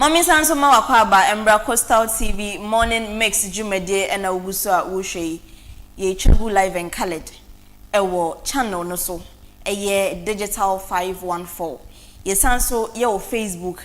Mommy Sanso Mawakwaba, Embra Coastal TV, Morning Mix, Jumede, and Augusta Wushe, ye Tribu Live and Colored. Ewo channel no so, a ye Digital 514. Ye Sanso, ye Facebook,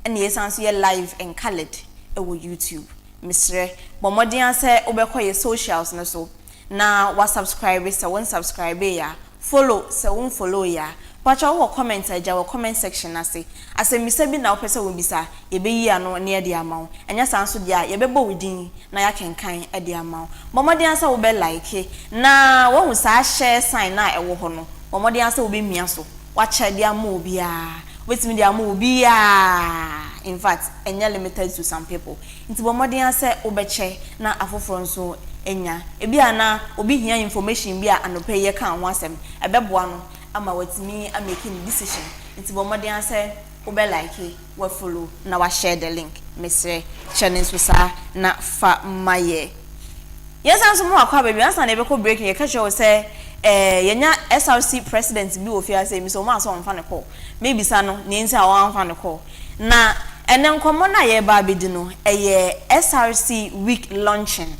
and ye Sanso ye Live and Colored, ewo YouTube. Mr. Bomodian say, Obeko ye socials no so. Na wa subscribe, so one subscribe ya, follow, so one follow ya. Pacha wo comment aja wo comment section ase Mr. Bi na opese wo bisa ye be yi ano na ye de amawo enya sanso dia ye be bo widin na ya kenkan e de amawo momodi ansa wo be like na wo hu sa share sign na e wo ho no momodi ansa wo be mia so wa che de amawo bia wetimi de amawo bia in fact enya limited to some people nti momodi ansa wo be che na afoforo nso enya e bia na obi hia information bia anope ye kan ho asem e be boa no ama watimi a making decision nti bomode answer wo be like we follow na wa share the link mesre channel so sa na fa maye yes anso mo akwa baby ansa na be ko break ye ka show say yenya SRC president bi ofia say mi so mo aso mfa ne call maybe sa no ne nti a wa mfa ne call na ene nkomo na ye ba bedi no eye SRC week launching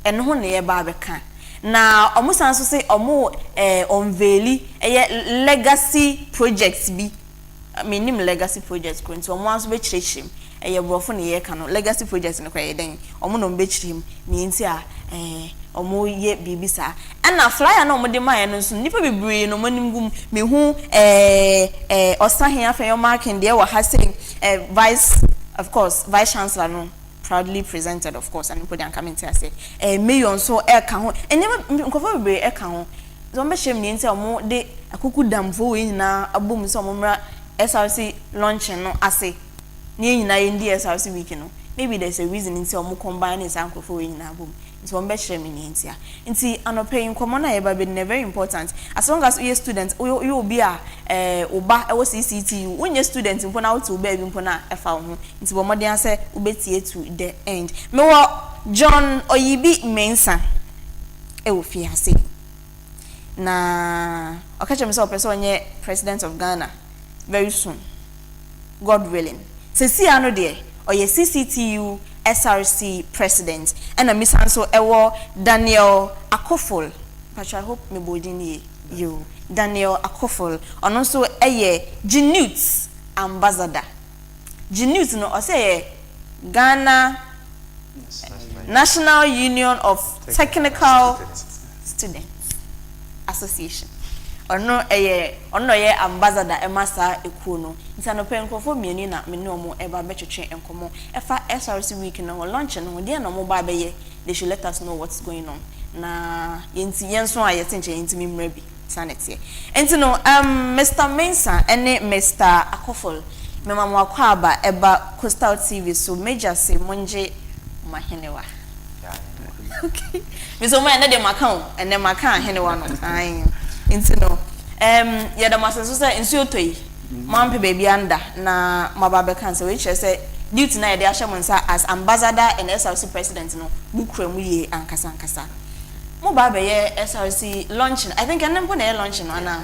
ene ho ne ye ba be kan na omusan so say omo unveil legacy projects bi minim legacy projects ko nti omo anso be chirechim brofo ne ye ka no legacy projects ne kwa ye den omo no be chirim ni nti a omo ye bibisa na flyer na omo de maye no nso nipa bebre no manim gum me hu osahen afeyo marking de wa ha say vice of course vice chancellor no proudly presented of course and people can come in say mayor so e ka ho enema nkofo be e ka ho so me shem ni nti omo de akuku damfo we nyina abom so omo mra SRC launching no ase ni nyina ye ndi SRC week no maybe there's a reason nti omo combine is nkofo we nyina abom nti omo be shem ni nti a nti anope nkomo na ye ba be very important as long as you student you be a oba e wo CCTU wonye student mpo na wotu oba bi mpo na efa ho nti bo modern ase ubetie to the end me wo John OYIBI MENSAH e wo fi ase na okache me say opese onye president of Ghana very soon God willing sesi ano de oye CCTU SRC president and a misanso ewo Daniel AKOFUL but I hope me bodini you Daniel AKOFUL and also GNUTS ambassador GNUTS no o say Ghana National Union of Technical Students Association ono ye ambassador emasa ekuo no nsano penkofo mieni na me no mo eba betwetwe enkomo efa SRC week no launch no de na mo ba be ye they should let us know what's going on na yenti yenso a yetinche yenti mimra bi sanete enti no Mr. MENSAH ene Mr. AKOFUL me mama akwa aba eba Coastal TV so major say monje mahenewa okay me so ma na de makan ene makan henewa no ai nti no ye da masenso say nsuo toyi mampe baby anda na mababe kan say we say duty na ye de ahye monsa as ambassador and SRC president no bukura mu ye ankasa ankasa mo babe ye SRC launching I think enem ko na ye launching ana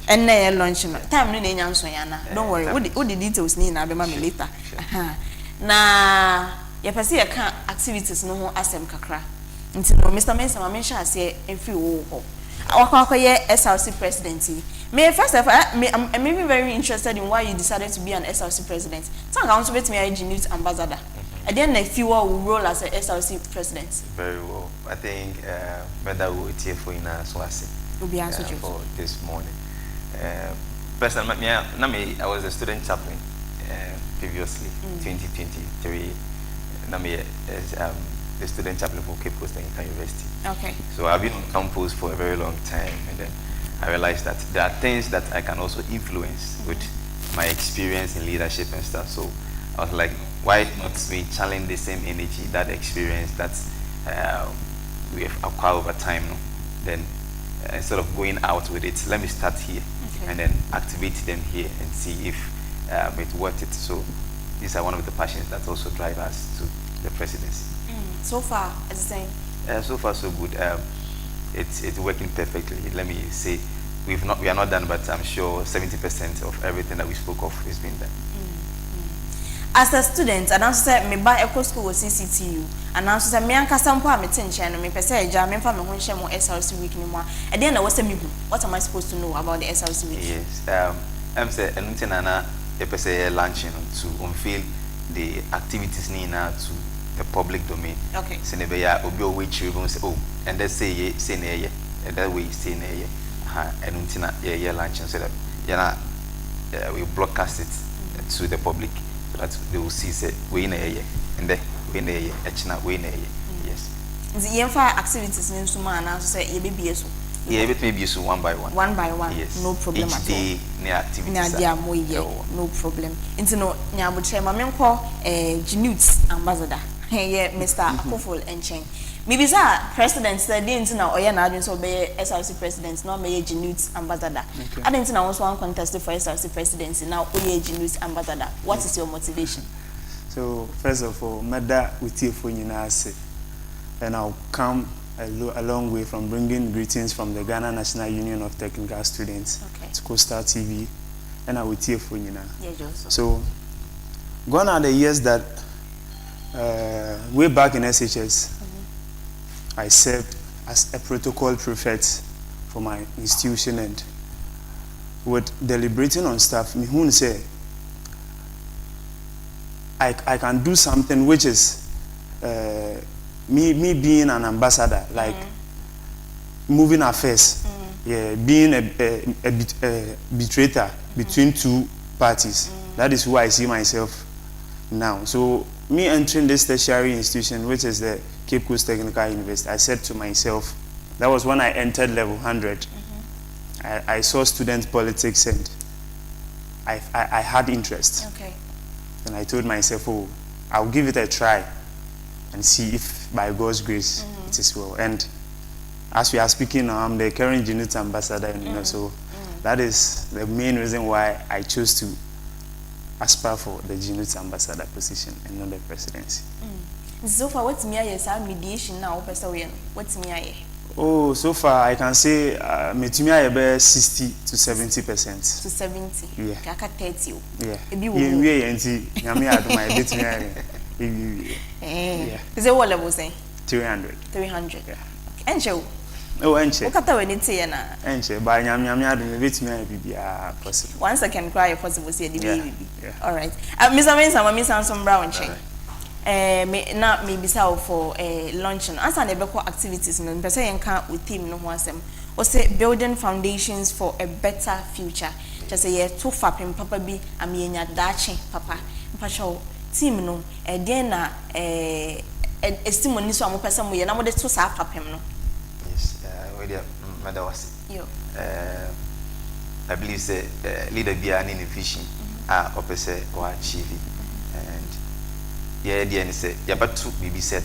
enne ye launching time no na enya nso ya na don't worry what the details ni na be ma me later na ye pese ye kan activities no ho asem kakra nti no Mr. MENSAH ma mention ase enfi wo ho Wakwakoye SRC presidency. Me first of all, I'm maybe very interested in why you decided to be an SRC president. So I'm going to be a GNUTS ambassador. And then if you will roll as a SRC president. Very well. I think whether we will for in Swasi for this morning. Personally, I was a student chaplain previously, 2023. The student chaplain for Cape Coast University. Okay. So I've been on campus for a very long time, and then I realized that there are things that I can also influence with my experience in leadership and stuff. So I was like, why not we challenge the same energy, that experience that we have acquired over time? No? Then instead of going out with it, let me start here and then activate them here and see if it's worth it. So these are one of the passions that also drive us to the presidency. So far, it's the same. So far, so good. It's working perfectly. Let me say, we are not done, but I'm sure 70% of everything that we spoke of is being done. as a student, and also say me buy eco school with CCTU, and also say me anka sample a metenche no me pese eja me fa me ho nhye mo SLC week ni mo. E dey na wo say me gu. What am I supposed to know about the SLC week? Yes. I'm say enunti na na e pese launching to unveil the activities ni na to the public domain. Okay. Se ne be ya obi o we children say oh and they say na ye and that way say na ye. Enunti na ye launching so that we broadcast it to the public so that they will see say we na ye and then we na ye echina we na ye. Yes. The yenfa activities ni nsuma na so say ye be bieso. Yeah, it may be so one by one. One by one. Yes. No problem each at all. day near activities. No problem. Into no nyabuche mamenko GNUTS ambassador. Yeah, Mr. AKOFUL enchen. Maybe sir president said into na oya na adwin so be SRC president no me GNUTS ambassador. I didn't know also one contest for SRC presidency now oya GNUTS ambassador. What is your motivation? So first of all, mada utie for nyina ase. And I'll come a long way from bringing greetings from the Ghana National Union of Technical Students to Coastal TV, and I will hear for you now. So, gone are the years that way back in SHS, I served as a protocol prefect for my institution, and with deliberating on stuff, me who say I can do something which is me being an ambassador, like moving affairs, being a betrayer between two parties. That is who I see myself now. So me entering this tertiary institution, which is the Cape Coast Technical University, I said to myself, that was when I entered level 100. I saw student politics and I had interest. And I told myself, oh, I'll give it a try and see if by God's grace it is well. And as we are speaking now, I'm the current GNUTS ambassador, so that is the main reason why I chose to aspire for the GNUTS ambassador position and not the presidency. So far, what's me mediation now? What's me? Oh, so far I can say metumia about 60 to 70%. To 70. Yeah. Kaka 30. Yeah. We enti nyame adoma e betumia. Yeah. Is it what level say? 300. 300. Yeah. Enche. Oh, enche. Okata we need na. Enche, ba nyame adoma e betumia e bibia possible. 1 second cry possible say the baby. Yeah. All right. Mr. Mensah, Mami Samson Brown check. Maybe so for launching. As an ebeko activities, no person yenka with team no ho asem. O say building foundations for a better future. Just say ye to fapem papa bi amienya dache papa. Mpacho team no den na estimoni so am person mo ye na mo de to sa fapem no. Yes, we dey madawasi. Yo. I believe say leader bi an in vision opese or achieve and yeah, the end say yeah, but to be said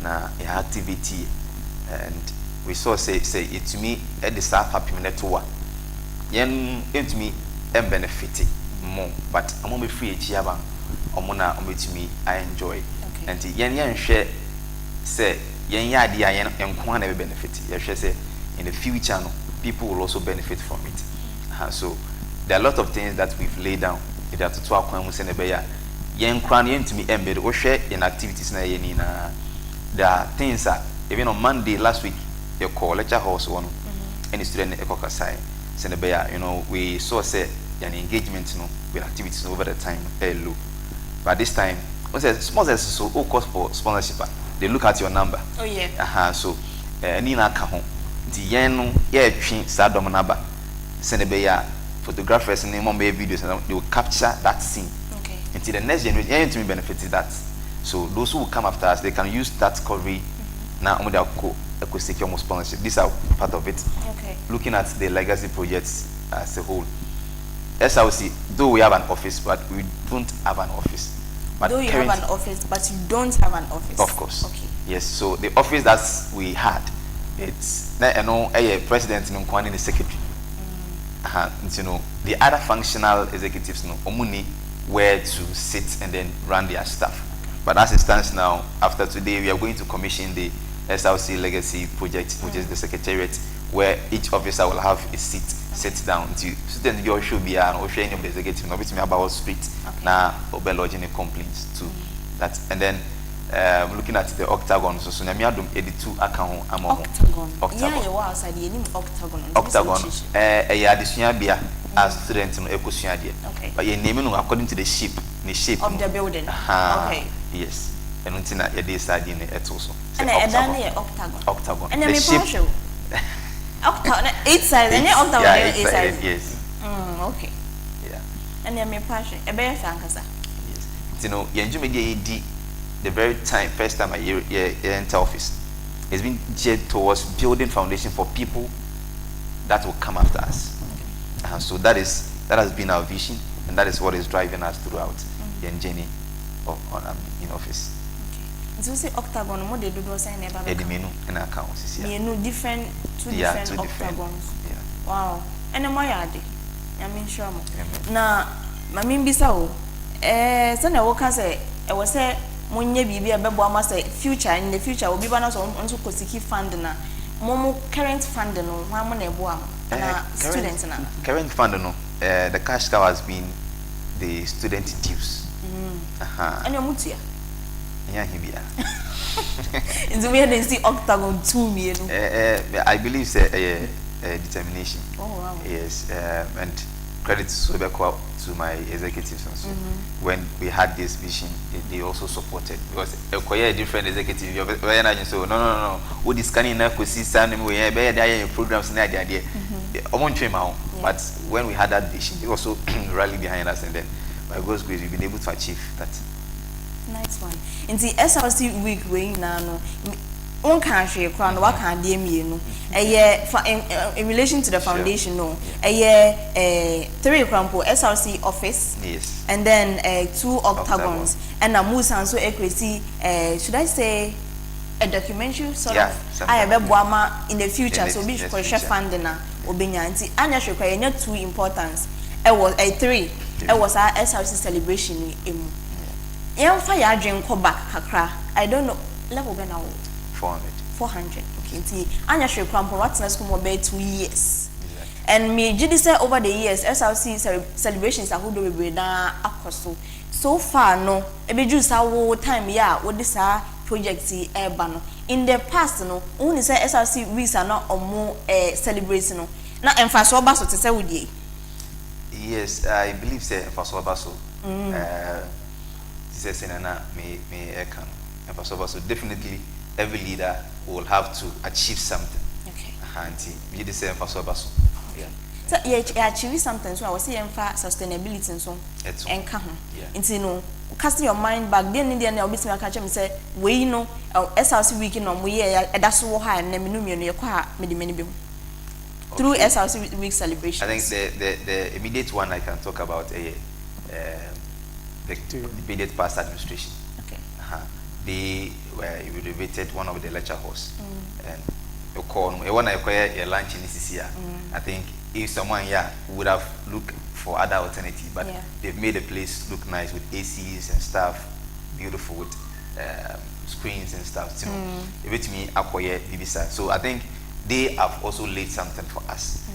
na activity and we saw say it to me at the staff happy minute to one yen to me and benefit more but I'm only free chiaba omona to me I enjoy and yen share say yen yadia yen kwan e benefit ye say in the future no people will also benefit from it so there are a lot of things that we've laid down it has to akwan mu se ne be ya yen kwan yen to me embed o share in activities na yen na there are things that even on Monday last week you call lecture house one any student ekokasai se ne be ya we saw say an engagement with activities over the time low but this time what says sponsors so all cost for sponsorship they look at your number so ni na ka ho di yen no ye twi sadom na ba se ne be ya photographers and more videos and they will capture that scene until the next generation to benefit that. So those who will come after us, they can use that coverage now on their secure more sponsorship. These are part of it. Looking at the legacy projects as a whole. SRC, though we have an office, but we don't have an office. But though you have an office, but you don't have an office. Of course. Yes. So the office that we had, it's a president in the secretary. The other functional executives omuni where to sit and then run their stuff. But as it stands now, after today, we are going to commission the SRC Legacy Project, which is the secretariat where each officer will have a seat, sit down. Students you should be an or any of the executive, no bit me about street. Now, over lodging complaints too. That and then looking at the octagon, so me adum edit 2 account among octagon. Yeah, you was I the octagon. Octagon. Yeah, the sunya as students no ekosua de. But you name no according to the shape of the building. Okay. Yes. And until na ye dey side in it also. And octagon. Octagon. And the shape. Octagon 8 sides and octagon 8 sides. Yes. Okay. Yeah. And then me passion. E be fankasa. Yes. You know, yenjumede the very first time I enter office, it's been geared towards building foundation for people that will come after us. So that has been our vision, and that is what is driving us throughout the journey in office. Okay. So say octagon, what they do those say never. The menu and accounts. Yeah. Different two octagons. Yeah. Wow. And then why are they? I mean sure. Now, I mean bisa so na wo ka say e wo say monye bibi abebo ama say future in the future obi ba na so onto kosiki fund na momo current fund no ho am na ebo am na student na current fund no the cash cow has been the student dues. And your mutia yeah hibia in the way they see octagon 2 me I believe say determination. Oh wow. Yes, and credit to my executives also. When we had this vision, they also supported, because a different executive. So no. What is scanning now? Because we programs in the idea. But when we had that vision, they also rallied behind us, and then by God's grace, we've been able to achieve that. Nice one. In the SRC week, we now. On country crown what can DM in relation to the foundation no a 3 example SRC office, yes, and then 2 octagons and a moose and so equity should I say a documentary sort of I have a boama in the future so be for chef funding obinyanti anya shekwa 2 importance it was a 3 it was our SRC celebration emu yamfa ya adwen ko back kakra I don't know level be now 400. Okay, see, Anya Shrekrampo, what's next come about 2 years. And me, Judy said over the years, SRC celebrations are who do we na akoso. So far, no, a bit just our time, what this project urban. In the past, no, only say SRC weeks are not or more celebration. No, now, and for so basso to say with ye. Yes, I believe say for so basso. This is me can. And for so basso, definitely. Every leader will have to achieve something. Okay. You the same for so. Yeah. So you achieve something. So I was saying for sustainability and so. And come. Yeah. No, casting your mind back. Then Indian will be to catch him say, we know SRC weekend on we that's so high and then you quite many through SRC week celebration. I think the immediate one I can talk about the immediate past administration. Okay. They renovated one of the lecture halls, and you call when I acquire a lunch in this year. I think if someone here would have looked for other alternatives, but they've made the place look nice with ACs and stuff, beautiful with screens and stuff. You know, with me acquire Ibisa. So I think they have also laid something for us.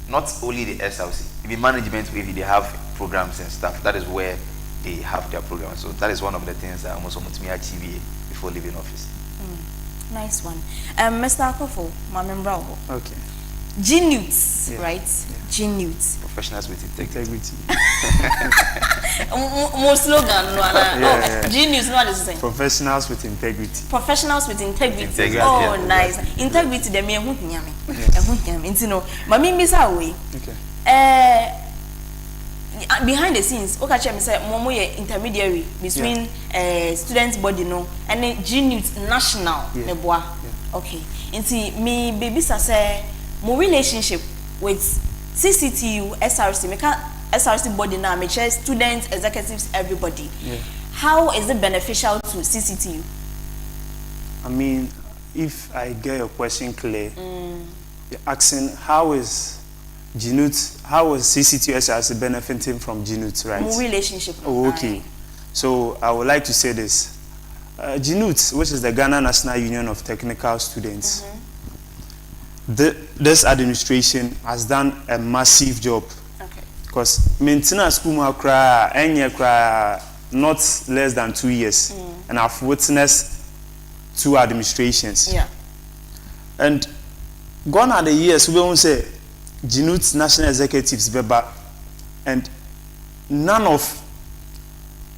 Not only the SLC, the management, if they have programs and stuff, that is where they have their program. So that is one of the things that almost want me achieve before leaving office. Nice one. Mr. AKOFUL, my member. Okay. GNUTS, right? Yeah. GNUTS. Professionals with integrity. More slogan, no. GNUTS, not the same. Professionals with integrity. Professionals with integrity. Oh, nice. Integrity, they may have nyame. Yes. No, mami misa way. Okay. Behind the scenes, okay, me say momo ye intermediary between students body no and then GNUTS national meboa. Okay. Inti me baby say my relationship with CCTU, SRC, SRC body now, me share students, executives, everybody. Yeah. How is it beneficial to CCTU? I mean, if I get your question clear, you're asking how is GNUTS, how is CCTU SRC benefiting from GNUTS, right? My relationship. Oh, okay. So I would like to say this. GNUTS, which is the Ghana National Union of Technical Students, this administration has done a massive job. Okay. Because maintenance school not less than 2 years, and I've witnessed 2 administrations. Yeah. And gone are the years we won't say GNUTS national executives beba, and none of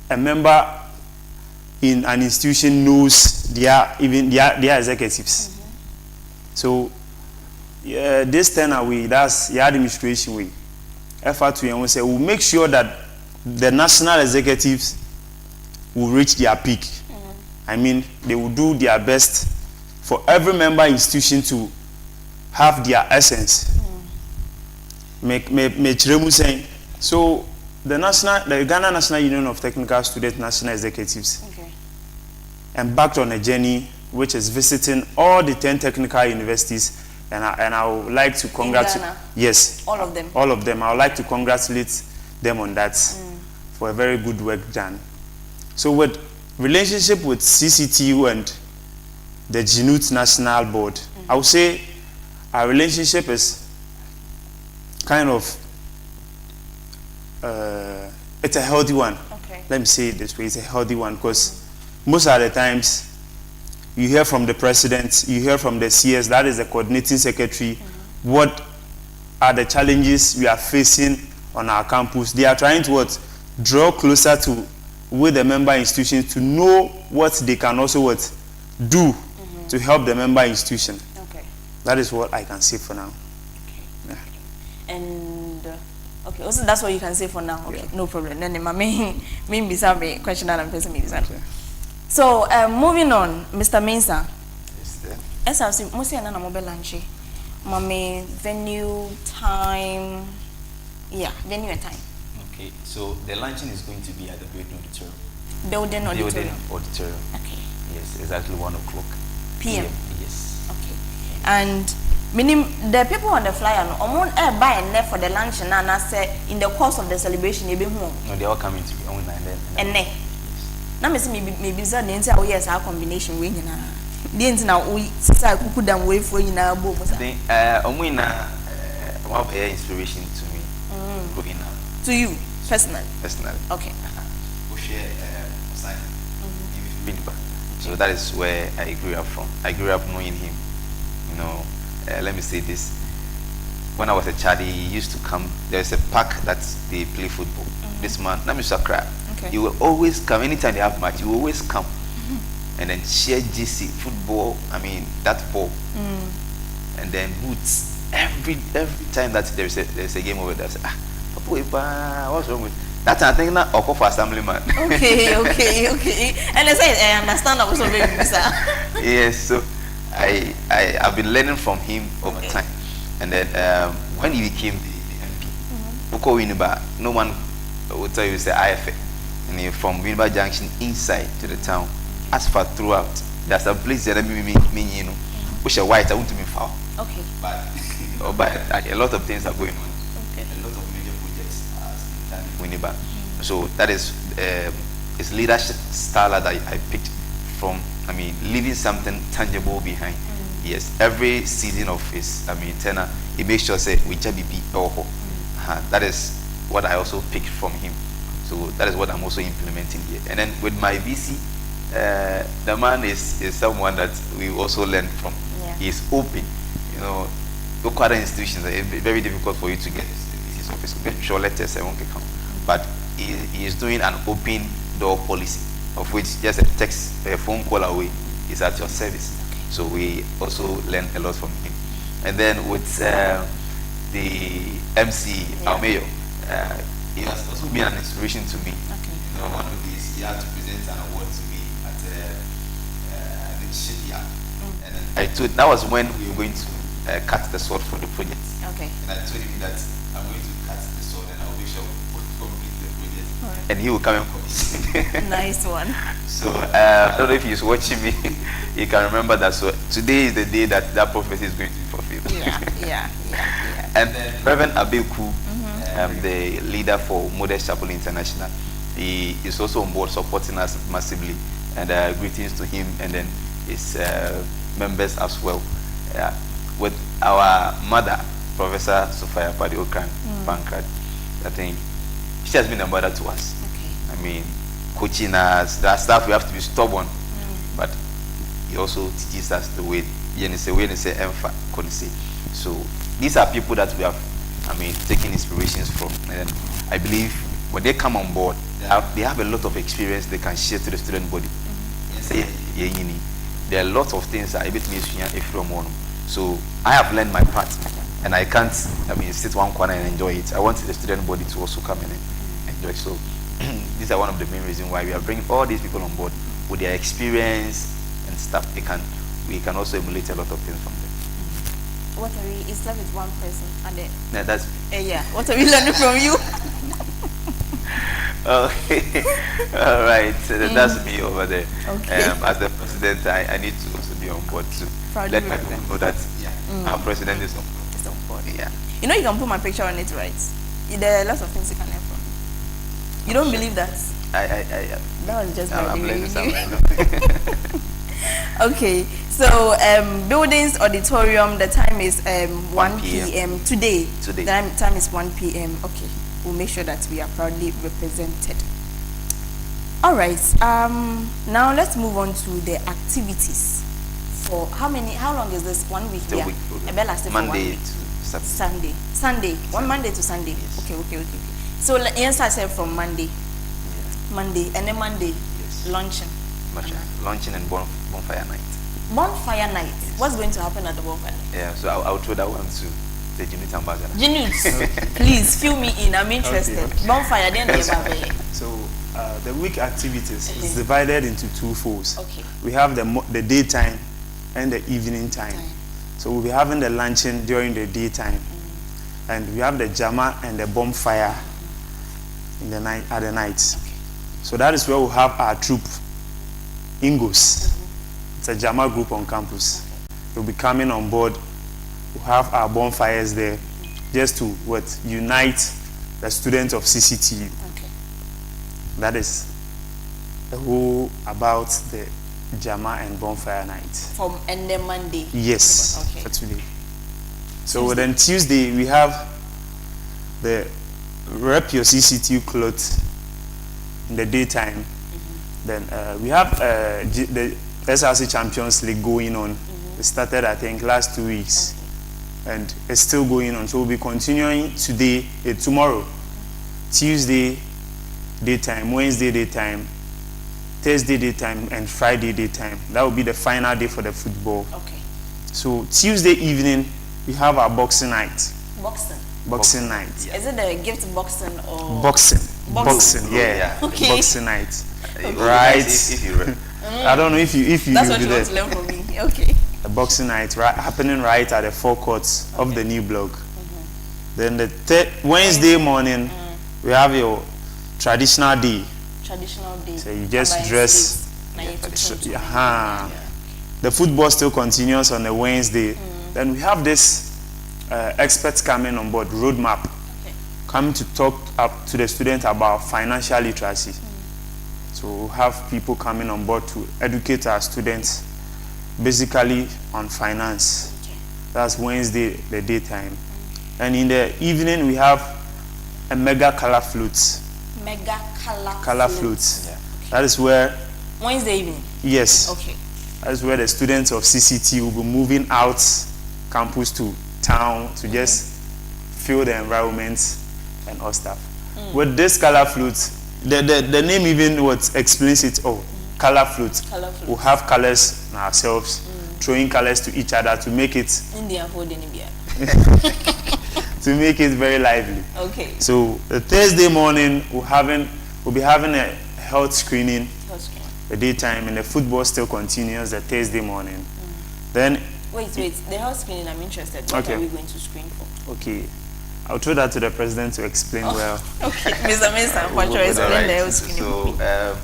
a member in an institution knows their executives. So this tenor way, that's the administration way. Effort to say we'll make sure that the national executives will reach their peak. I mean, they will do their best for every member institution to have their essence. Saying so the Ghana National Union of Technical Student National Executives embarked on a journey which is visiting all the 10 technical universities, and I would like to congratulate. Yes, all of them. All of them. I would like to congratulate them on that for a very good work done. So with relationship with CCTU and the GNUTS National Board, I would say our relationship is kind of it's a healthy one. Okay. Let me say it this way: it's a healthy one, because most of the times you hear from the president, you hear from the CS, that is the coordinating secretary, what are the challenges we are facing on our campus. They are trying to draw closer to with the member institutions to know what they can also do to help the member institution. Okay. That is what I can say for now. Okay. Yeah. And okay, also that's what you can say for now. Okay, no problem. Then my main question that I'm facing is that. So moving on, Mr. MENSAH. Yes, sir. SRC, mostly na mobile lunch. Mame venue time. Yeah, venue and time. Okay, so the luncheon is going to be at the Building Auditorium. Building Auditorium. Okay. Yes, exactly 1 o'clock PM. Yes. Okay. And meaning the people on the flyer, no, buy and there for the lunch, and I say in the course of the celebration, you be home. No, they all coming to be on and then. Now, maybe that the entire yes, our combination winning. The entire we say could them wait for you now. One inspiration to me. Growing up. To you personally. Okay. We share so that is where I grew up from. I grew up knowing him. You know, let me say this. When I was a child, he used to come. There's a park that they play football. This man, Mr. Crab. He will always come anytime they have match. He will always come and then share GC football. I mean that ball, and then boots. Every time that there's a game over there, I say, what's wrong with that? I think that AKOFUL assemblyman. Okay. And I say I understand that also very bizarre. Yes, so I've been learning from him over time, and then when he became the MP, no one will tell you say IFA. And from Winneba Junction inside to the town, as far throughout, there's a place that me which are white. I want to be foul. Okay. But a lot of things are going on. Okay. A lot of major projects are done in Winneba. So that is his leadership style that I picked from. I mean, leaving something tangible behind. Yes. Every season of his, tenure, he makes sure say we just be that is what I also picked from him. So that is what I'm also implementing here. And then with my VC, the man is someone that we also learn from. Yeah. He is open. You know, local other institutions, it's very difficult for you to get this office. Sure, letters won't come. But he is doing an open door policy, of which just a text, a phone call away is at your service. So we also learn a lot from him. And then with the MC, our mayor, he has also been an inspiration to me. Okay. You know, one of these, he had to present an award to me at the shipyard. And then I told, that was when we were going to cut the sword for the project. Okay. And I told him that I'm going to cut the sword and I'll make sure we'll complete the project. Right. And he will come and commission. Nice one. So I don't know if he's watching me. He can remember that. So today is the day that prophecy is going to be fulfilled. Yeah. And then Reverend Abeku, the leader for Modest Chapel International, he is also on board supporting us massively. And greetings to him and then his members as well. with our mother, Professor Sophia Padiokran Pankrat, I think she has been a mother to us. Okay. I mean, coaching us, that stuff, we have to be stubborn, but he also teaches us the way, so these are people that we have, I mean, taken inspirations from, and I believe when they come on board, they have a lot of experience they can share to the student body. There are lots of things that I bet me from one. So I have learned my part, and I can't, I mean, sit one corner and enjoy it. I want the student body to also come in and enjoy. So these are one of the main reasons why we are bringing all these people on board with their experience and stuff. We can also emulate a lot of things from them. What are we? Is that with one person? And then, Yeah, that's yeah. What are we learning from you? okay. All right. So that's me over there. Okay. As the president, I need to also be on board to Proudly let my people know that our president is on board. It's on board. Yeah. You know, you can put my picture on it, right? There are lots of things you can learn from me. You don't believe that? That was just I'm learning something. Okay, so buildings auditorium, the time is 1 p.m. Today. The time is 1 p.m. Okay, we'll make sure that we are proudly represented. All right, now let's move on to the activities. For how long is this? 1 week? Yeah. Monday to Sunday. Sunday. One Monday to Sunday. Yes. Okay. So yes, I said from Monday. Yeah. Monday and then Monday. Yes. Luncheon. Luncheon and bonfire night. Bonfire night. Yes. What's going to happen at the bonfire night? Yeah, so I'll throw that one to the GNUTS ambassador. GNUTS, please fill me in. I'm interested. Okay. Bonfire, then So the week activities is divided into two folds. Okay. We have the daytime and the evening time. So we'll be having the luncheon during the daytime, and we have the jama and the bonfire in the night at the night. Okay. So that is where we'll have our troop, Ingos. It's a jama group on campus. We'll be coming on board. We'll have our bonfires there, just to unite the students of CCTU. Okay. That is the whole about the Jama and bonfire night. And then Monday? Yes. Okay. For today. So then Tuesday we have the rep your CCTU clothes in the daytime. Then we have the SRC Champions League going on. It started, I think, last 2 weeks. Okay. And it's still going on. So we'll be continuing today, tomorrow, Tuesday daytime, Wednesday daytime, Thursday daytime, and Friday daytime. That will be the final day for the football. Okay. So Tuesday evening, we have our boxing night. Boxing night. Yeah. Is it the gift boxing or? Boxing, yeah. Okay. Boxing night. Okay. Right. I don't know if you That's what you want to learn from me. Okay. The boxing night happening right at the forecourt of the new block. Then the Wednesday morning, we have your traditional day. So you just dress. The football still continues on the Wednesday. Then we have this experts coming on board, roadmap, coming to talk up to the students about financial literacy. So we'll have people coming on board to educate our students basically on finance. That's Wednesday, the daytime. And in the evening, we have a mega color flute. Color flute. Yeah. That is where Wednesday evening. Yes. Okay. That is where the students of CCT will be moving out campus to town to just feel the environment and all stuff. With this color flute, the name even explains it all. Color flute. We'll have colors in ourselves, throwing colors to each other to make it to make it very lively. Okay. So the Thursday morning we'll be having a health screening. The daytime, and the football still continues the Thursday morning. Then wait, the health screening, I'm interested. What are we going to screen for? Okay, I'll throw that to the president to explain well. Okay, Mr. MENSAH, what explain the health screening? So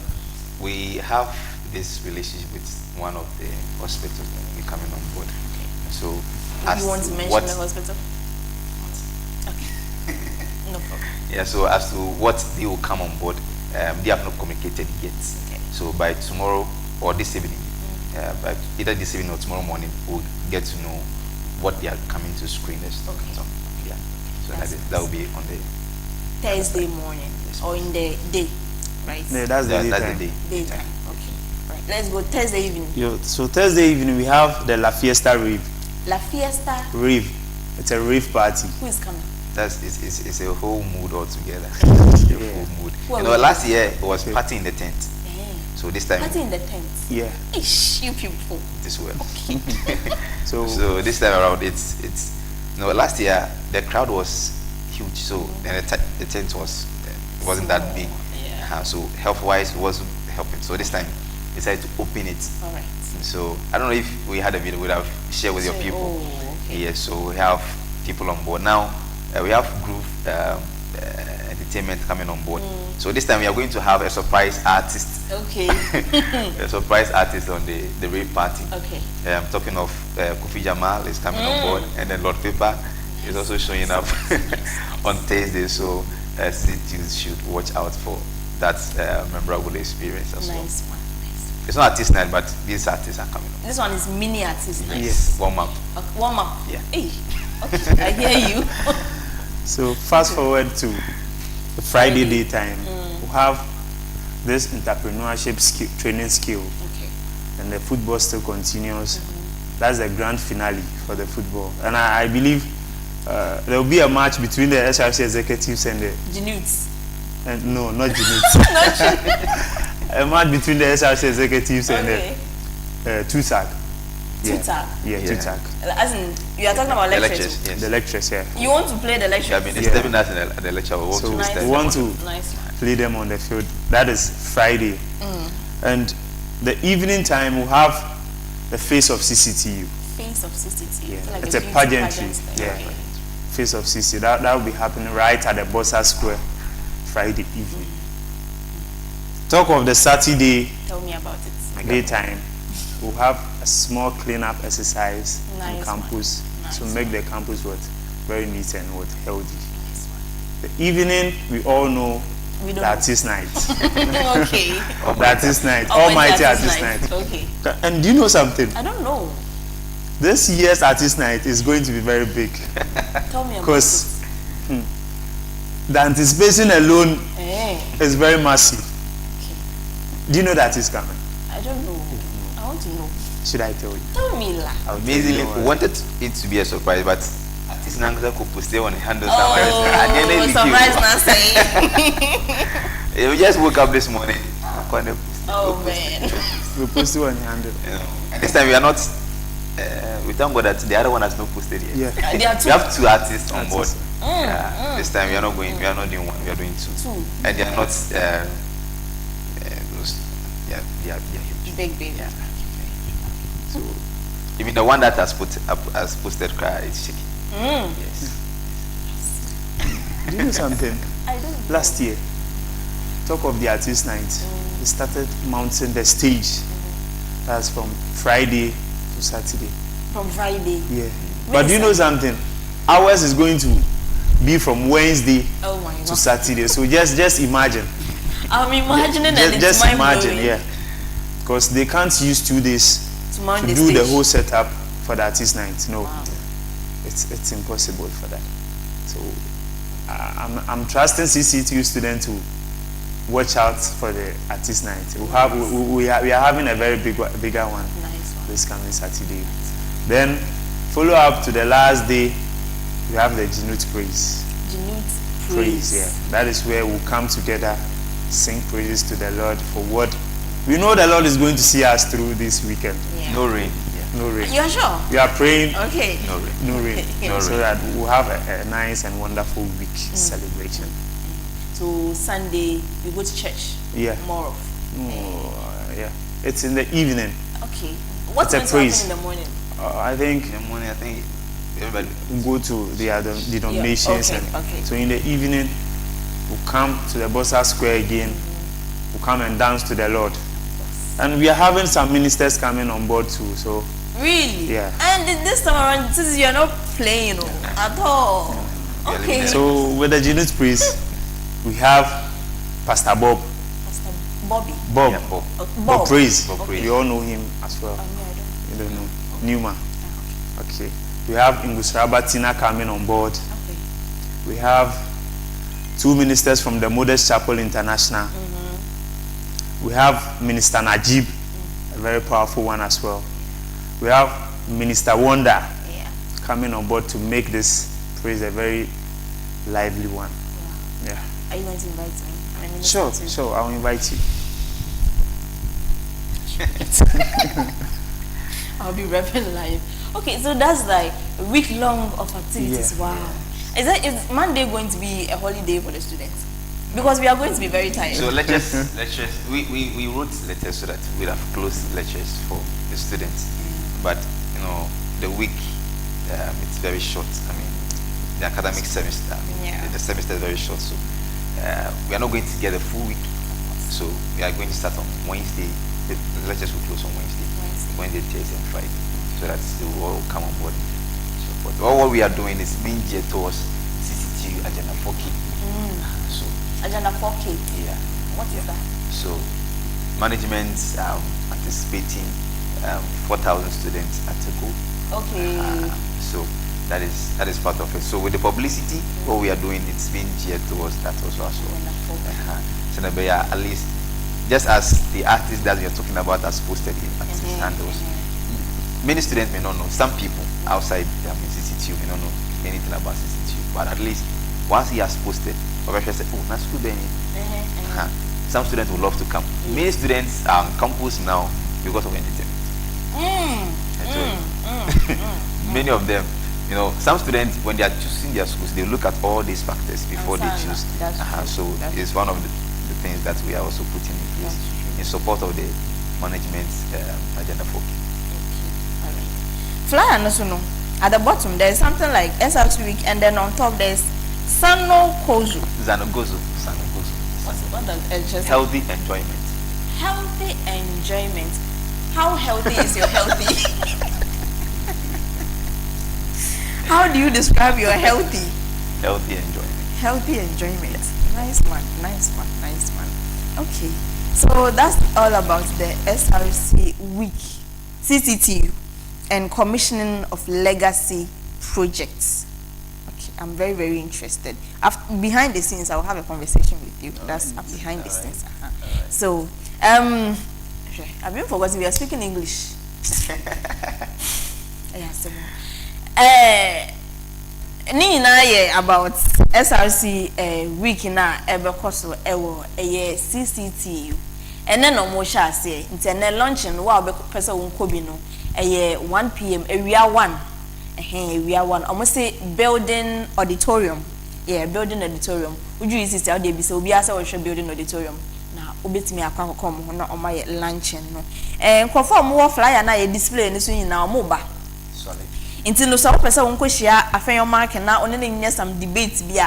we have this relationship with one of the hospitals that will be coming on board. Okay. So you want to mention the hospital? Okay. No problem. Yeah, so as to what they will come on board, they have not communicated yet. Okay. So by tomorrow or this evening, by either this evening or tomorrow morning, we'll get to know what they are coming to screen is. Okay. So, yeah. So that will be on the Thursday morning or in the day, right? Yeah, that's the daytime. Daytime. Okay. Right. Let's go Thursday evening. So Thursday evening we have the La Fiesta Rave. La Fiesta. Rave. It's a rave party. Who is coming? It's a whole mood altogether. Yeah. Whole mood. Well, You know, last year it was party in the tent. Eh. So this time Party in the tent. Yeah. Ish, you people. this well. So So this time around it's last year the crowd was huge, so and the tent wasn't that big. Yeah. So health wise it wasn't helping. So this time we decided to open it. All right. So I don't know if we had a video, we would have shared with your people. Oh, okay. Yes, so we have people on board now. We have group entertainment coming on board. So this time we are going to have a surprise artist. Okay. A surprise artist on the rave party. Okay. I'm talking of Kofi Jamal is coming on board, and then Lord Pepper is also showing up on Thursday. So CCTU should watch out for that memorable experience as well. Nice one. Nice. It's not artist night, but these artists are coming on. This one is mini artist. Nice. Yes, warm up. Warm up. Yeah. Hey. Okay. I hear you. So fast forward to the Friday daytime, we have this entrepreneurship training skill, Okay. and the football still continues. That's the grand finale for the football, and I believe there will be a match between the SRC executives and the GNUTS. no, not GNUTS. A match between the SRC executives and the TUSAG. TUSAG. Yeah, Yeah. TUSAG. As in, you are talking about The lectures. lectures, yes. The lectures, yeah. You want to play the Yeah, lectures? I mean, it's stepping us in the lecture. We want So to we step want them to Nice one. play them on the field. That is Friday. And the evening time we'll have the face of CCTU. Face of CCTU. Yeah. Like It's a beauty pageantry. pageant thing. Yeah. Okay. Face of CCTU. That will be happening right at the Bossa Square Friday evening. Talk of the Saturday Tell me about it. daytime. We'll have a small cleanup exercise Nice on campus to make the campus very neat and healthy. Nice one. The evening we all know We the don't artist night. Okay. The artist night. Almighty Almighty artist night. Okay. And do you know something? I don't know. This year's artist night is going to be very big Tell me about because the anticipation alone it. Eh. is very massive. Okay. Do you know that is coming? I don't know. I want to know. Should I tell you? Tell me lah. Amazingly, we wanted it to be a surprise, but artist Nangza could post it on the handle somewhere. Oh, surprise not saying. We just woke up this morning. Oh man. We post it on the handle. You know, this time we are not. We thank God that the other one has not posted yet. Yeah. There are We two. have two artists on board. Artists. This time we are not going. We are not doing one. We are doing two. Two. And they are not. Those. They are huge. Big. Yeah. So even the one that has posted cry is shaking. Yes. Do you know something? I don't know. Last year, talk of the artist night, we started mounting the stage. That's from Friday to Saturday. From Friday. Yeah. But do you know something? Ours is going to be from Wednesday Oh my to god. Saturday. So just imagine. I'm imagining and it's Just imagine, mind-blowing. yeah. Because they can't use 2 days To mount to the do the stage. whole setup for the artist night. No, Wow. it's impossible for that. So I'm trusting CCTU students to watch out for the artist night. We are having a very bigger one Nice one. this coming Saturday. Then follow up to the last day. We have the GNUTS praise. GNUTS Praise, yeah. That is where we'll come together, sing praises to the Lord for what we know the Lord is going to see us through this weekend. Yeah. No rain. No rain. You are sure? We are praying Okay. No rain. no rain, No so rain. that we'll have a nice and wonderful week celebration. So Sunday we go to church. Yeah. More of. Yeah. It's in the evening. Okay. What's It's a going to praise. happen in the morning? I think In the morning, I think everybody. we'll go to the other denominations. okay, And okay. So in the evening, we'll come to the Bossa Square again. We'll come and dance to the Lord. And we are having some ministers coming on board too. So Really? Yeah. And this time around, since you're not playing at all. Okay. So with the GNUTS praise, we have Pastor Bob. Pastor Bobby. Bob. Yeah, Bob. Bob Praise. Bob Praise. You all know him as well. I don't. You don't know. Newman. Okay. We have Ingusraba Tina coming on board. Okay. We have 2 ministers from the Modest Chapel International. We have Minister Najib, a very powerful one as well. We have Minister Wonder coming on board to make this praise a very lively one. Wow. Yeah. Are you going to invite me? Sure, I'll invite you. I'll be repping live. Okay, so that's like a week long of activities. Yeah. Wow. Is Monday going to be a holiday for the students? Because we are going to be very tired. So lectures, we wrote letters so that we'll have closed lectures for the students. But, you know, the week, it's very short. I mean, the academic semester, the semester is very short. So we are not going to get a full week. So we are going to start on Wednesday. The lectures will close on Wednesday, Thursday, and Friday. So that they will all come on board. So all what we are doing is being geared towards CCTU Agenda 4K. So Agenda 4K. Yeah. What is that? So management anticipating 4,000 students at a go. Okay. So that is part of it. So with the publicity, what we are doing, it's being geared towards that also as well. So that we are at least, just as the artists that we are talking about as posted in artist handles. Many students may not know. Some people outside CCTU may not know anything about CCTU. But at least once he has posted, professor said, "Oh, that's good." Some students would love to come. Many students are on campus now because of entertainment. Many of them, you know, some students, when they are choosing their schools, they look at all these factors before they choose. So it's one of the things that we are also putting in place in support of the management agenda for. Flyer no. At the bottom there is something like SRC week, and then on top there is Sanogozo. What does just healthy enjoyment. Healthy enjoyment. How healthy is your healthy? How do you describe your healthy? Healthy enjoyment. Healthy enjoyment. Nice one. Okay. So that's all about the SRC week, CCTU, and commissioning of legacy projects. Okay, I'm very, very interested. Behind the scenes, I'll have a conversation with you. That's behind the scenes. So, I've been forgotten. We are speaking English. About SRC week na ebekoso ewo CCTU. And then no more shall say, internet luncheon, wow, person unkobino, 1 p.m. area 1. Area 1. Almost say building auditorium. Yeah, building auditorium. Would you use it? Be so be as I should building auditorium. Now, obit me a come on my luncheon. No, and conform more flyer na display in the now mobile. Until no some person won't share a fair mark and now only some debates be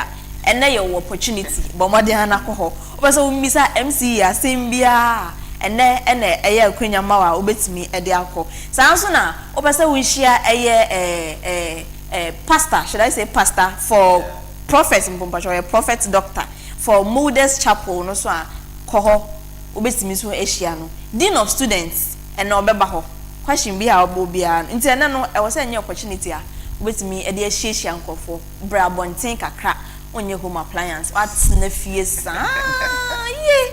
and now your opportunity, but more than alcohol. Also, Miss MC, same beer, and then a year queen mawa obey me at the alcohol. Sounds now, Opasa will share a pastor, should I say pastor, for prophets in Pompash or a prophet doctor for Modest Chapel, no so coho obey me so Asiano, Dean of Students, and no bebaho. Question be our bobia. No, I was saying opportunity with me a dear shish uncle for Brabon tank a crack on your home appliance. What's nephews? Ye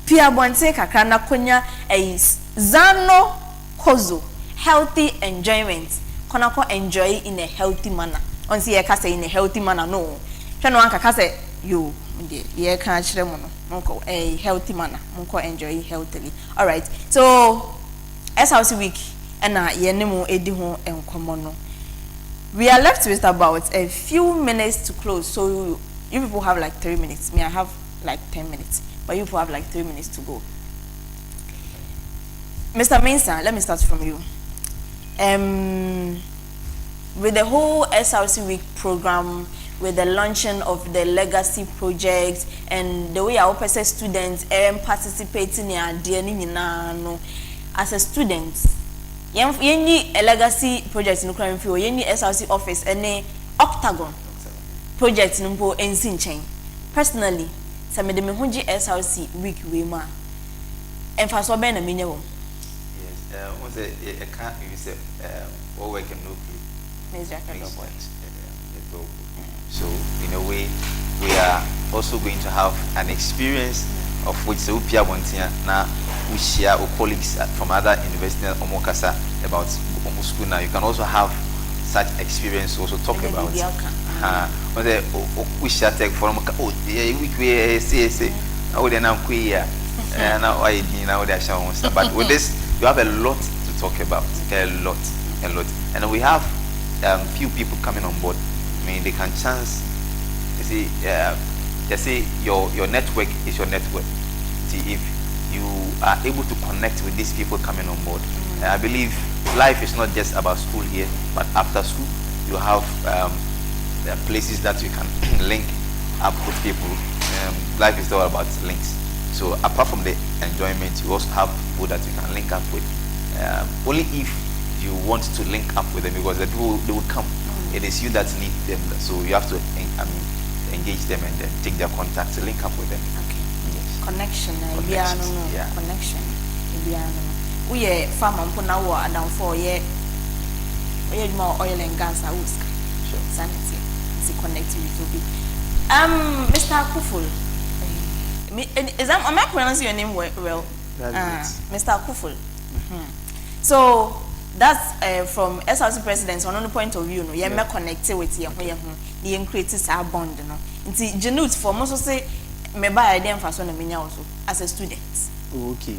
Pia Bontek a crana conya a Zano Kozo. Healthy enjoyment. Konako enjoy in a healthy manner. On see a case in a healthy manner. No, Chanoanka case you, ye can't shremono. Uncle a healthy manner. Uncle enjoy healthily. All right, so SRC week. And we are left with about a few minutes to close. So you people have like 3 minutes. Me, I have like 10 minutes. But you people have like 3 minutes to go. Mr. MENSAH, let me start from you. With the whole SRC week program, with the launching of the legacy project, and the way our students participating in the as a student, yenni a legacy project in crime field, yenni SRC office, any octagon project in Mpo ensin chain. Personally, some of the Mehunji SRC week wema. And for so ben a minimum. Yes, was a can't you say all work and no So in a way, we are also going to have an experience of which now we share our colleagues from other universities about school. Now you can also have such experience, also talk about we share tech from we say now they now queer now now they are, but with this you have a lot to talk about, a lot, and we have few people coming on board. I mean, they can chance. You see, they say your network is your network. See, if you are able to connect with these people coming on board, I believe life is not just about school here, but after school you have places that you can link up with people. Life is all about links. So apart from the enjoyment, you also have people that you can link up with. Only if you want to link up with them, because they will come. It is you that need them, so you have to engage them and then take their contacts to link up with them. Okay. Yes. Connection. Yeah. Connection. We are farmer mpona wo adam for ye more oil and gas house. Sure. Sanity. It's connected with Mr. AKOFUL. Am I pronouncing your name well? Mr. AKOFUL. So that's from SRC president on the point of view. No, you are connected with you creates a bond. No, it's GNUTS for most say me buy idea for so na also as a student. Okay.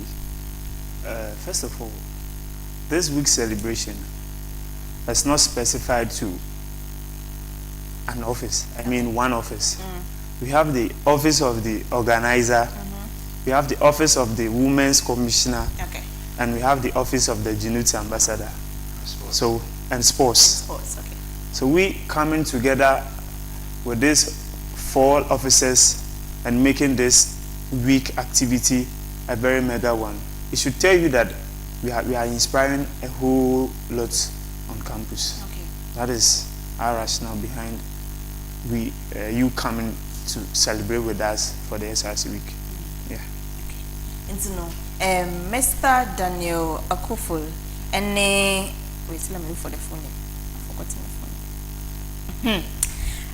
First of all, this week's celebration is not specified to an office. I mean, one office. We have the office of the organizer. We have the office of the women's commissioner. Okay. And we have the office of the GNUTS ambassador. Sports. So, and sports. Sports, okay. So we coming together with these 4 officers and making this week activity a very mega one. It should tell you that we are inspiring a whole lot on campus. Okay. That is our rationale behind you coming to celebrate with us for the SRC week. Yeah. Okay. And Mr. Daniel AKOFUL, and wait, let me look for the phone. I forgot my phone.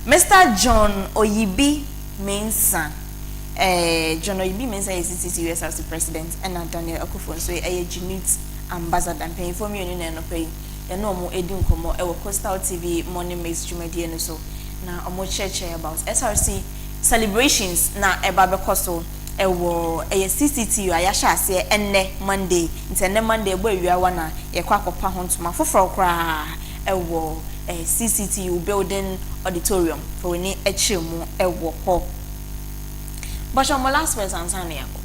Mr. John OYIBI MENSAH. John OYIBI MENSAH is CCTU SRC president, and Daniel AKOFUL so a GNUTS ambassador. And paying for me and no pay. You know more edun komo Coastal TV morning mix jumedi and so. Now omo church about SRC celebrations na eba bekoso ewo CCTU ayasha ase enne Monday nti enne Monday bo awia wana ye kwa kopa hontuma foforo kra ewo CCTU building auditorium for ni echemu ewo ho but on last verse ansane yako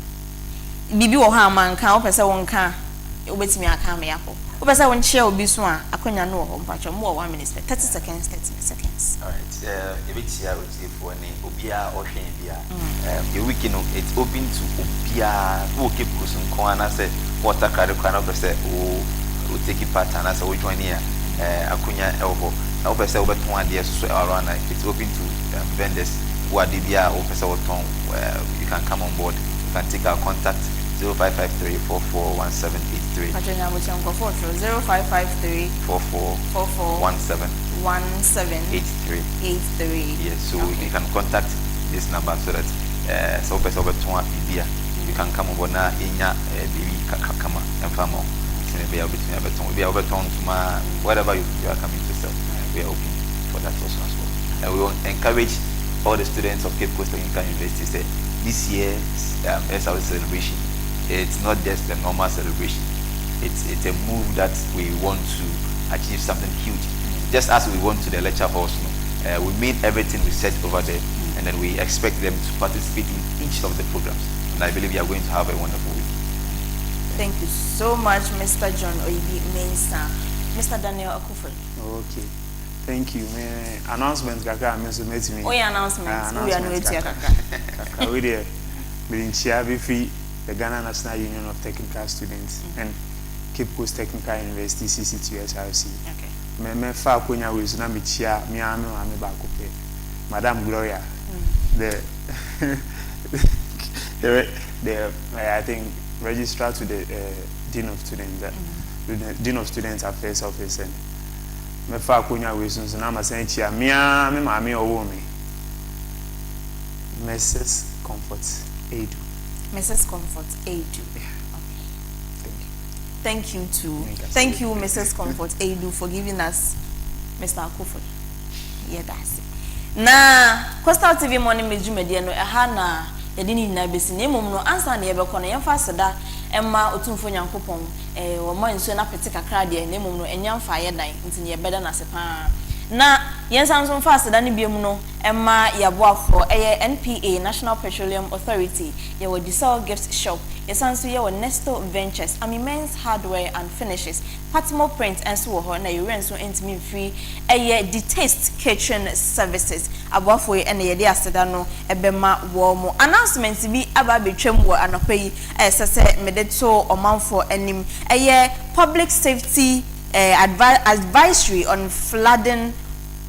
bibi wo ha manka opese wonka obetimi aka me yako opese won share obi so a akonya no ho mpacho mo 1 minute 30 seconds. All right. If here for any obia or bia the weekend it's open to obia who keep person kwana say water card kwana person who take it part and as we join here akunya elbow na person obeton ade so around it's open to vendors who are dbia or person obeton you can come on board, you can take our contact 0553441783. 0553 1783. Yes, so you can contact this number so that you can come over now in your baby kama and farmer. Whatever you are coming to sell, we are open for that also as well. And we will encourage all the students of Cape Coast University to say this year's SRC celebration. It's not just a normal celebration. It's a move that we want to achieve something huge. Just as we went to the lecture halls, we made everything we said over there, and then we expect them to participate in each of the programs. And I believe we are going to have a wonderful week. Thank you so much, Mr. John OYIBI MENSAH. Mr. Daniel AKOFUL. Okay. Thank you. Announcement kaka means meet me. Oh, yeah, announcement. We are not here kaka. Kaka we there. Being chair free the Ghana National Union of Technical Students and Cape Coast Technical University CCTU SRC. Okay. Me fa konya we so na me chia me ame ba ko pe. Madam Gloria. The I think registrar to the Dean of Students, the Dean of Students Affairs Office, and me fa akonya we so na ma san chia me maame owo me Mrs. Comfort Edu. Mrs. Comfort Edu. Yeah. Okay. Thank you too. Thank you, Mrs. Comfort Edu, for giving us Mr. AKOFUL. Yeah, that's it. Na Coastal TV morning meju media no ha na yedini na besi na emom no ansa na yebekọ na yemfa seda emma otumfo nyankopon wo ma nso na pete kakra de na emom no enyamfa ye dan nti ne yebeda na sepa na yensa nso mfa seda ne biemu no emma yaboafo NPA National Petroleum Authority ye wo diesel gift shop yesanso ye wo Nesto Ventures Men's Hardware and Finishes Patmo Print enso wo ho na ye renso entimi free the Taste Kitchen Services aboafo ye na ye de aseda no ebema wo mo announcement bi aba betwam wo anopai sese medeto omanfo anim public safety advisory on flooding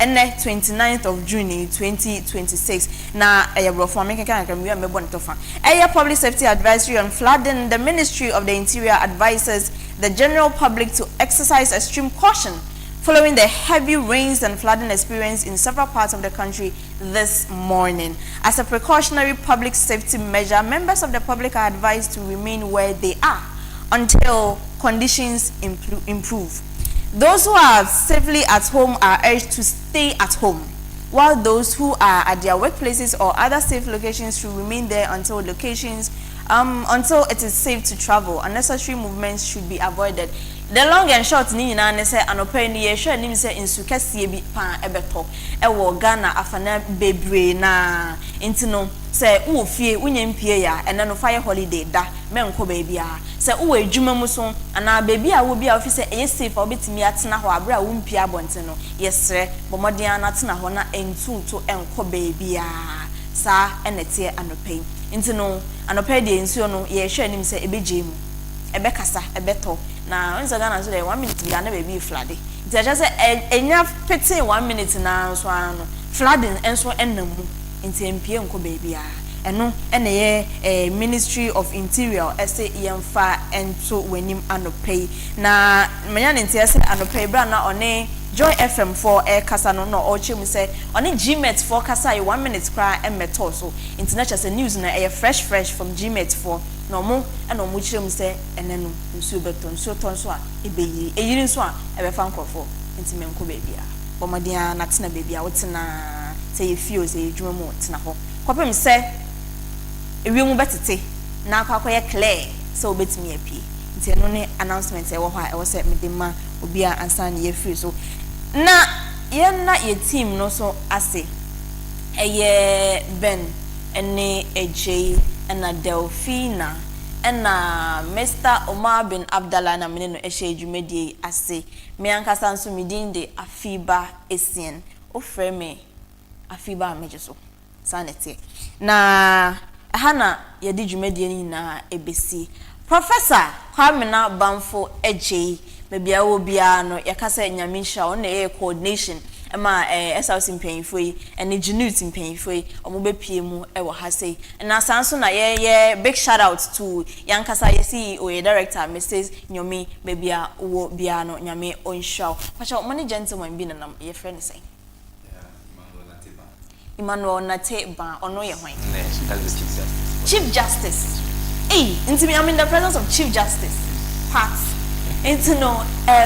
and 29th of June 2026 na brofo make kan we am mebo ntofa public safety advisory on flooding. The Ministry of the Interior advises the general public to exercise extreme caution following the heavy rains and flooding experienced in several parts of the country this morning. As a precautionary public safety measure, members of the public are advised to remain where they are until conditions improve. Those who are safely at home are urged to stay at home, while those who are at their workplaces or other safe locations should remain there until it is safe to travel. Unnecessary movements should be avoided. The long and short ni nyina ne se anopa ni ye hwe ni se insu kase bi pa ebeto wo Ghana afana bebre na intino se wo fie unye mpie ya ene no fire holiday da menko ba bia se wo adwuma mu so ana baby a wo bia ofise eye safe obetimi atena ho abra wo mpie abonte no yesre bomodian na atena ho na entunto enko ba bia sa enete anopa intino anopa de ensuo no ye hwe ni se ebejemu ebekasa ebeto na once Ghana so dey 1 minute bi na baby flood it just say enya pete 1 minute na so ano flooding enso enam nti mpie nko baby a eno ene ye Ministry of Interior say yemfa ento wanim anopay na manya nti say anopay bra na one Joy FM 4 kasa no no ochemu say one GNUTS 4 kasa 1 minute cry emeto so international say news na fresh from GNUTS 4 no mo eno mo chirem say enenu nsu beton so ton so a ebeyi eyiri nso a ebefa nkofo nti menko baby a bomadia na tena baby a wotena say feel say edwuma mo tena ho kopem say ewiemu betete na akwakoye clear so obetimi apie nti eno ne announcement e wo ho a e wo say medema obi a ansa na ye free so na ye na ye team no so ase Ben ene AJ ena Delphina ena Mr. Omar bin Abdallah na mene no ehye dwumedie ase me ankasa nso medin de AFIBA ESSIEN o frame AFIBA amejeso sanete na hana ye di dwumedie ni na ebesi Professor Kwamina Bamfo AJ bebia wo bia no yakasa nyamisha on na coordination ema SRC mpanyifo yi ene GNUTS mpanyifo yi omobepie mu ewo ha sei na sanso na ye big shout out to yankasa ye CEO ye director Mrs. Nyomi bebia wo bia no nyame onshaw pacha money gentleman bi nanam ye friend say Emmanuel Nateba ono ye hwan Chief Justice I'm in the presence of Chief Justice Pat no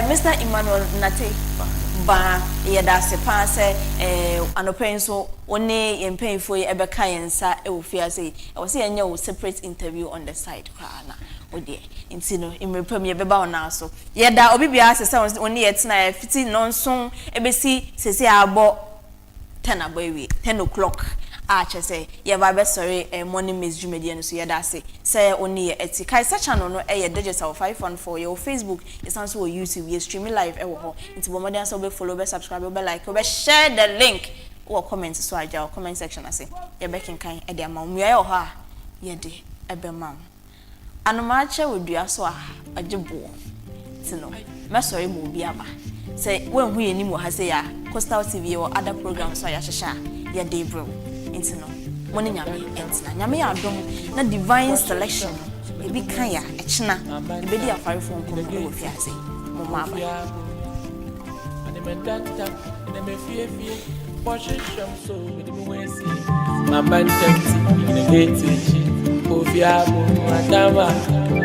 Mr. Emmanuel Nateba ba yeda se pa se anopen so one yempenfo ebeka yensa e wo fia say e wo se enya wo separate interview on the side kwa na ode no imrepam ye beba ona so yeda obibia se one yetna fiti nonson ebesi sese abo 10 abawi 10 o'clock chese ye ba be sorry morning message media no so ye da say oni ye eti kai search channel no digital 514 your Facebook is also on YouTube ye stream live e wo ho nti bo modern so be follow be subscribe be like be share the link or comment so aja comment section ase ye be kinkan e de amam ye ho a ye de e be mam anoma che wodua so a agebo ti no me sorry mo bi aba say when hu ye ni mo ha say ya Coastal TV or other programs so ya hehya ye de bro into no money nyame entina nyame ya adom na divine selection e bi kan ya echina e be di afare phone ko no wo fi ase mo ma ba my doctor, and me fear, washing so with me wasting. My man tempting, in the gate, Ofiabu, Madama.